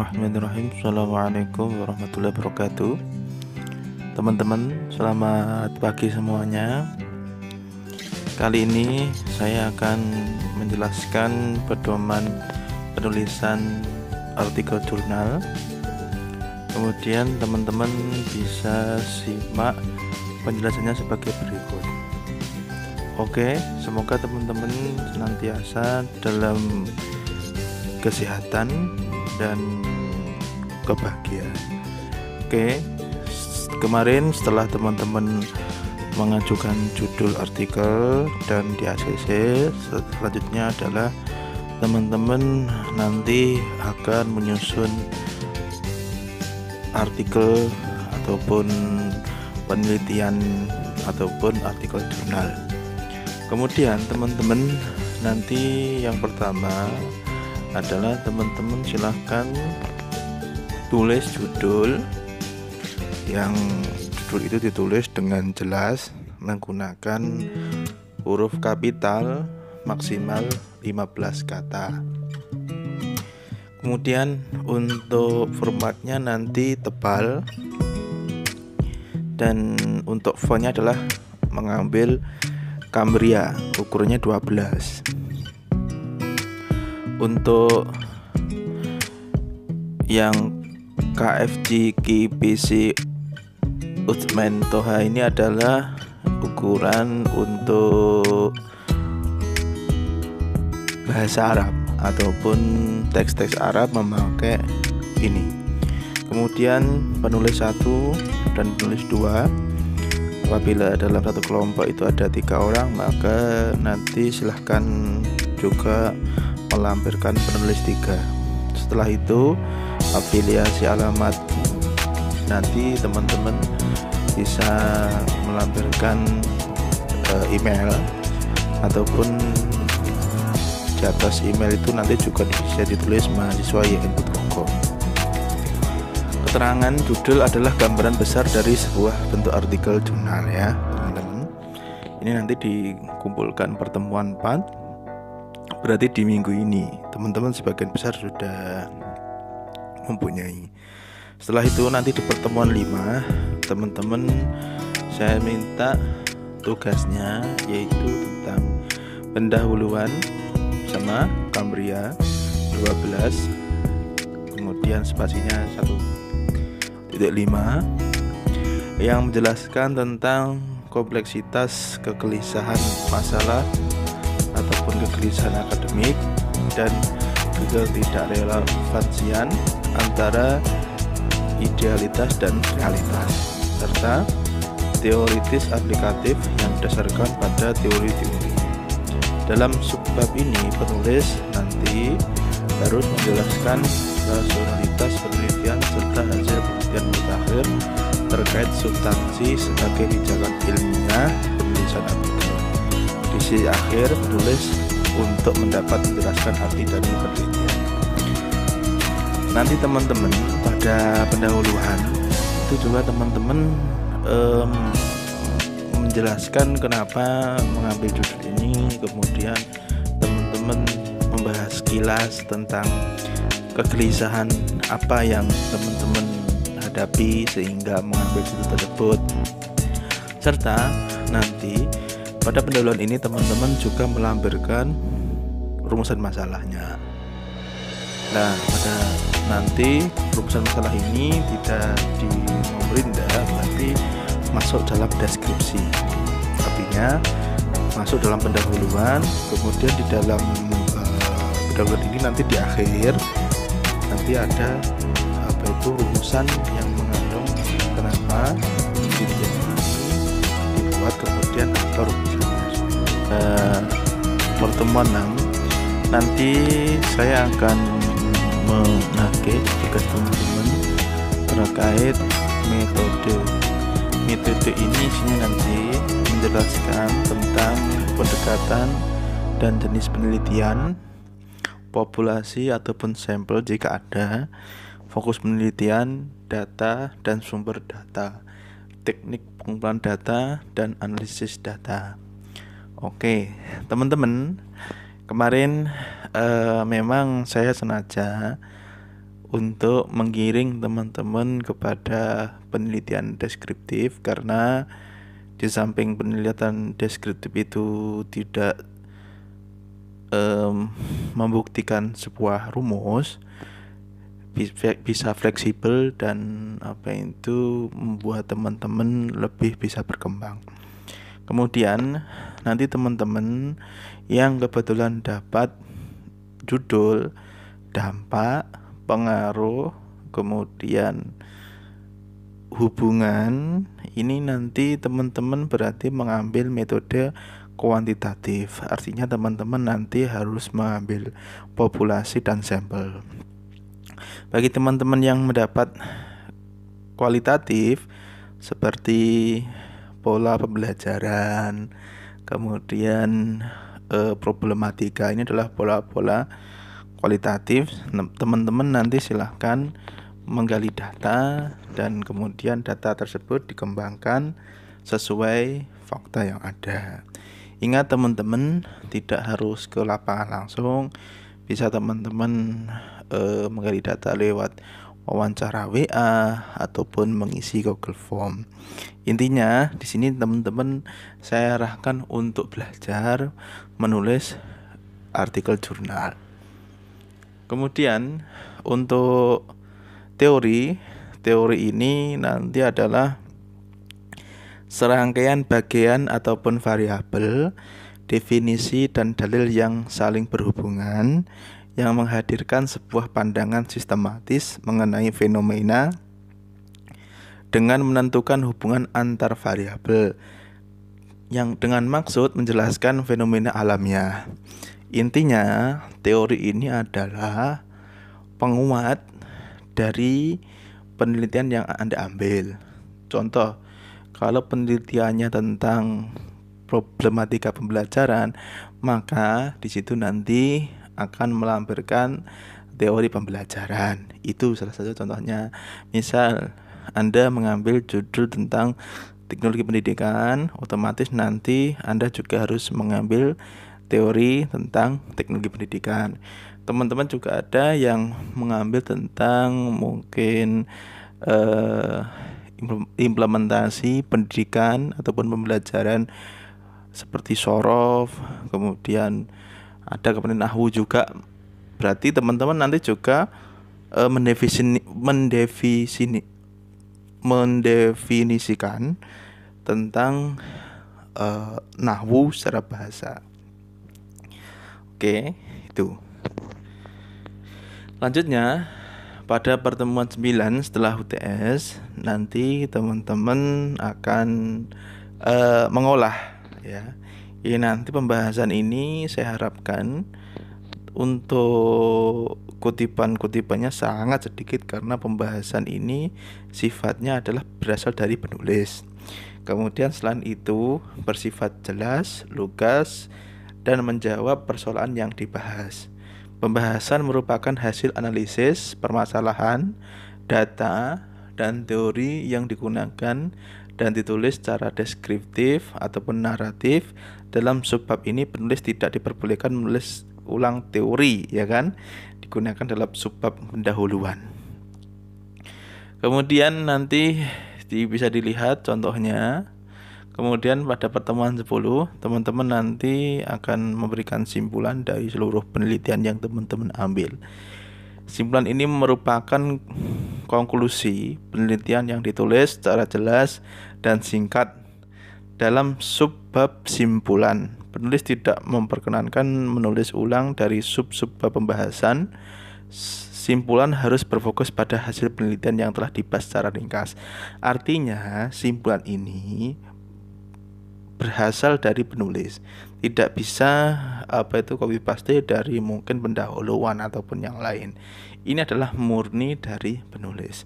Bismillahirrahmanirrahim. Assalamualaikum warahmatullahi wabarakatuh. Teman-teman, selamat pagi semuanya. Kali ini saya akan menjelaskan pedoman penulisan artikel jurnal. Kemudian teman-teman bisa simak penjelasannya sebagai berikut. Oke, semoga teman-teman senantiasa dalam kesehatan dan kebahagiaan. Oke, kemarin setelah teman-teman mengajukan judul artikel dan di ACC, selanjutnya adalah teman-teman nanti akan menyusun artikel ataupun penelitian ataupun artikel jurnal. Kemudian teman-teman nanti yang pertama adalah teman-teman silahkan tulis judul, yang judul itu ditulis dengan jelas menggunakan huruf kapital maksimal 15 kata. Kemudian untuk formatnya nanti tebal, dan untuk fontnya adalah mengambil Cambria, ukurannya 12. Untuk yang KFG KPC Utsman Toha ini adalah ukuran untuk bahasa Arab ataupun teks-teks Arab memakai ini. Kemudian penulis 1 dan penulis 2, apabila dalam satu kelompok itu ada 3 orang, maka nanti silahkan juga melampirkan penulis 3. Setelah itu afiliasi alamat, nanti teman-teman bisa melampirkan email, ataupun di atas email itu nanti juga bisa ditulis mahasiswa.ym.com. Keterangan judul adalah gambaran besar dari sebuah bentuk artikel jurnal, ya teman-teman. Ini nanti dikumpulkan pertemuan 4. Berarti di minggu ini teman-teman sebagian besar sudah mempunyai. Setelah itu nanti di pertemuan 5 teman-teman saya minta tugasnya, yaitu tentang pendahuluan sama Cambria 12, kemudian spasinya 1.5 yang menjelaskan tentang kompleksitas kegelisahan masalah ataupun kegelisahan akademik dan ketidakrelevansian antara idealitas dan realitas, serta teoritis aplikatif yang didasarkan pada teori-teori. Dalam subbab ini penulis nanti harus menjelaskan rasionalitas penelitian serta hasil penelitian mutakhir terkait substansi sebagai pijakan ilmiah penulisan artikel. Di sisi akhir penulis untuk mendapat menjelaskan arti dari penelitian. Nanti teman-teman pada pendahuluan itu juga teman-teman menjelaskan kenapa mengambil judul ini, kemudian teman-teman membahas kilas tentang kegelisahan apa yang teman-teman hadapi sehingga mengambil judul tersebut, serta nanti pada pendahuluan ini teman-teman juga melampirkan rumusan masalahnya. Nah, pada nanti rumusan masalah ini tidak di nomor indah, tapi masuk dalam deskripsi. Artinya masuk dalam pendahuluan, kemudian di dalam pendahuluan ini nanti di akhir nanti ada rumusan yang mengandung kenapa penelitian ini dibuat, kemudian apa rumusannya. Pertemuan 6 nanti saya akan menagih tugas teman-teman terkait metode. Metode ini isinya nanti menjelaskan tentang pendekatan dan jenis penelitian, populasi ataupun sampel jika ada, fokus penelitian, data dan sumber data, teknik pengumpulan data dan analisis data. Oke, teman-teman, kemarin memang saya sengaja untuk menggiring teman-teman kepada penelitian deskriptif, karena di samping penelitian deskriptif itu tidak membuktikan sebuah rumus, bisa fleksibel dan itu membuat teman-teman lebih bisa berkembang. Kemudian nanti teman-teman yang kebetulan dapat judul dampak, pengaruh, kemudian hubungan, ini nanti teman-teman berarti mengambil metode kuantitatif. Artinya teman-teman nanti harus mengambil populasi dan sampel. Bagi teman-teman yang mendapat kualitatif seperti pola pembelajaran, kemudian problematika, ini adalah pola-pola kualitatif. Teman-teman nanti silahkan menggali data dan kemudian data tersebut dikembangkan sesuai fakta yang ada. Ingat teman-teman, tidak harus ke lapangan langsung, bisa teman-teman menggali data lewat wawancara WA ataupun mengisi Google Form. Intinya di sini teman-teman saya arahkan untuk belajar menulis artikel jurnal. Kemudian untuk teori ini nanti adalah serangkaian bagian ataupun variabel, definisi dan dalil yang saling berhubungan, yang menghadirkan sebuah pandangan sistematis mengenai fenomena dengan menentukan hubungan antar variabel, yang dengan maksud menjelaskan fenomena alamiah. Intinya, teori ini adalah penguat dari penelitian yang Anda ambil. Contoh, kalau penelitiannya tentang problematika pembelajaran, maka di situ nanti akan melampirkan teori pembelajaran. Itu salah satu contohnya. Misal Anda mengambil judul tentang teknologi pendidikan, otomatis nanti Anda juga harus mengambil teori tentang teknologi pendidikan. Teman-teman juga ada yang mengambil tentang mungkin implementasi pendidikan ataupun pembelajaran seperti sorof, kemudian ada kemudian nahwu juga. Berarti teman-teman nanti juga mendefinisikan tentang nahwu secara bahasa. Oke, itu. Lanjutnya pada pertemuan 9 setelah UTS nanti teman-teman akan mengolah ya. Ini nanti pembahasan ini saya harapkan untuk kutipan-kutipannya sangat sedikit karena pembahasan ini sifatnya adalah berasal dari penulis. Kemudian selain itu bersifat jelas, lugas, dan menjawab persoalan yang dibahas. Pembahasan merupakan hasil analisis permasalahan, data, dan teori yang digunakan dan ditulis secara deskriptif ataupun naratif. Dalam subbab ini penulis tidak diperbolehkan menulis ulang teori, ya kan? Digunakan dalam subbab pendahuluan. Kemudian nanti bisa dilihat contohnya. Kemudian pada pertemuan 10 teman-teman nanti akan memberikan simpulan dari seluruh penelitian yang teman-teman ambil. Simpulan ini merupakan konklusi penelitian yang ditulis secara jelas dan singkat. Dalam subbab simpulan, penulis tidak memperkenankan menulis ulang dari sub-subbab pembahasan. Simpulan harus berfokus pada hasil penelitian yang telah dibahas secara ringkas. Artinya, simpulan ini berasal dari penulis, tidak bisa copy paste dari mungkin pendahuluan ataupun yang lain. Ini adalah murni dari penulis.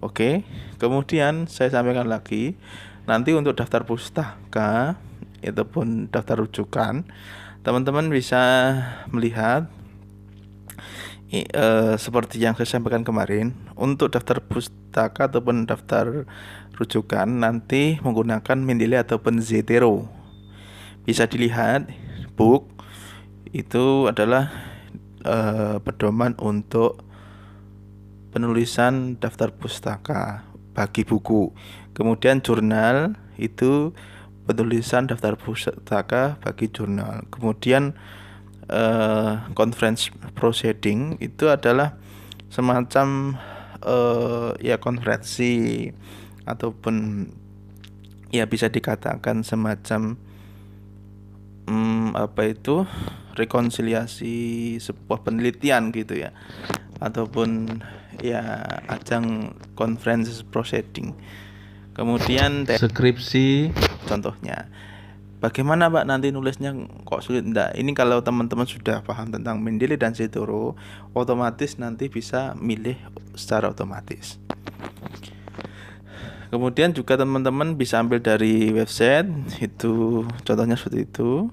Oke, kemudian saya sampaikan lagi, nanti untuk daftar pustaka ataupun daftar rujukan, teman-teman bisa melihat seperti yang saya sampaikan kemarin. Untuk daftar pustaka ataupun daftar rujukan nanti menggunakan Mendeley ataupun Zotero. Bisa dilihat book itu adalah pedoman untuk penulisan daftar pustaka bagi buku. Kemudian jurnal itu penulisan daftar pustaka bagi jurnal. Kemudian conference proceeding itu adalah semacam ya konferensi ataupun ya bisa dikatakan semacam rekonsiliasi sebuah penelitian gitu ya, ataupun ya ajang conference proceeding. Kemudian skripsi contohnya. Bagaimana Pak nanti nulisnya, kok sulit? Enggak, ini kalau teman-teman sudah paham tentang Mendeley dan Seutourou, otomatis nanti bisa milih secara otomatis. Kemudian juga teman-teman bisa ambil dari website, itu contohnya seperti itu.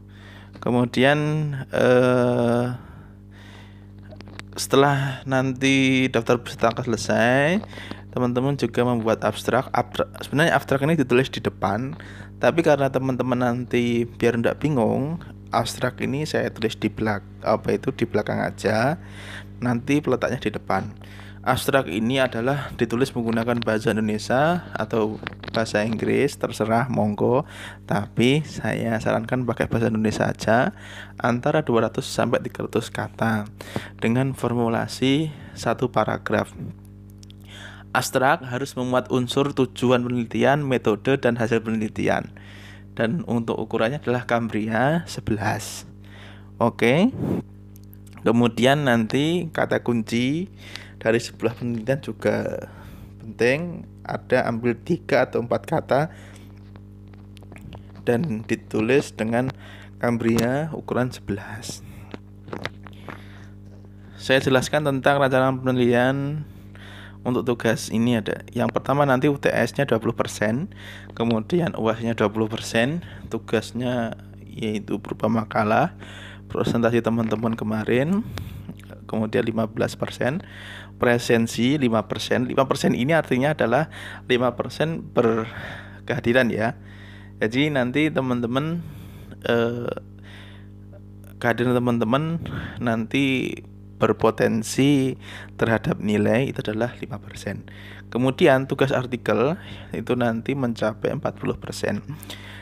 Kemudian setelah nanti daftar pustaka selesai, teman-teman juga membuat abstrak. Sebenarnya abstrak ini ditulis di depan, tapi karena teman-teman nanti biar tidak bingung, abstrak ini saya tulis di belakang aja. Nanti peletaknya di depan. Abstrak ini adalah ditulis menggunakan bahasa Indonesia atau bahasa Inggris, terserah monggo. Tapi saya sarankan pakai bahasa Indonesia aja, antara 200 sampai 300 kata dengan formulasi satu paragraf. Abstrak harus memuat unsur tujuan penelitian, metode, dan hasil penelitian. Dan untuk ukurannya adalah Cambria 11. Oke. Kemudian nanti kata kunci dari sebuah penelitian juga penting. Ada ambil 3 atau 4 kata dan ditulis dengan Cambria ukuran 11. Saya jelaskan tentang rencana penelitian. Untuk tugas ini ada yang pertama nanti UTS-nya 20%, kemudian UAS-nya 20%, tugasnya yaitu berupa makalah, presentasi teman-teman kemarin, kemudian 15%, presensi 5%. 5% ini artinya adalah 5% berkehadiran ya. Jadi nanti teman-teman kehadiran teman-teman nanti berpotensi terhadap nilai itu adalah 5%. Kemudian tugas artikel itu nanti mencapai 40%.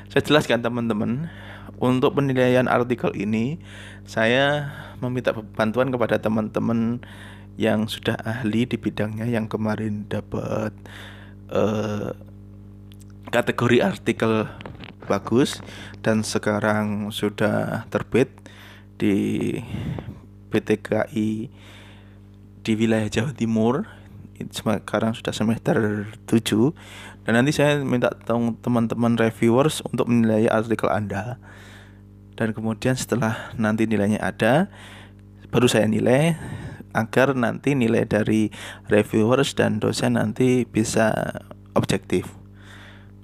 Saya jelaskan teman-teman, untuk penilaian artikel ini saya meminta bantuan kepada teman-teman yang sudah ahli di bidangnya, yang kemarin dapat kategori artikel bagus dan sekarang sudah terbit di PTKI di wilayah Jawa Timur. Sekarang sudah semester 7. Dan nanti saya minta teman-teman reviewers untuk menilai artikel Anda. Dan kemudian setelah nanti nilainya ada, baru saya nilai, agar nanti nilai dari reviewers dan dosen nanti bisa objektif.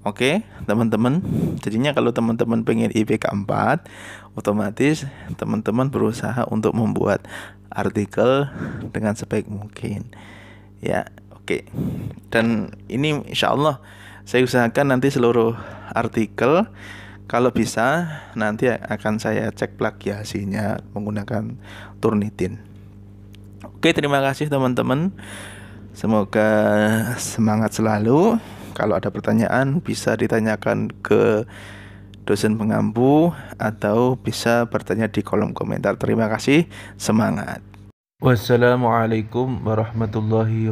Oke, teman-teman. Jadinya kalau teman-teman pengen IPK 4, otomatis teman-teman berusaha untuk membuat artikel dengan sebaik mungkin. Ya, oke. Dan ini insya Allah saya usahakan nanti seluruh artikel, kalau bisa nanti akan saya cek plagiasinya menggunakan Turnitin. Oke, terima kasih teman-teman. Semoga semangat selalu. Kalau ada pertanyaan bisa ditanyakan ke dosen pengampu atau bisa bertanya di kolom komentar. Terima kasih, semangat. Wassalamualaikum warahmatullahi wabarakatuh.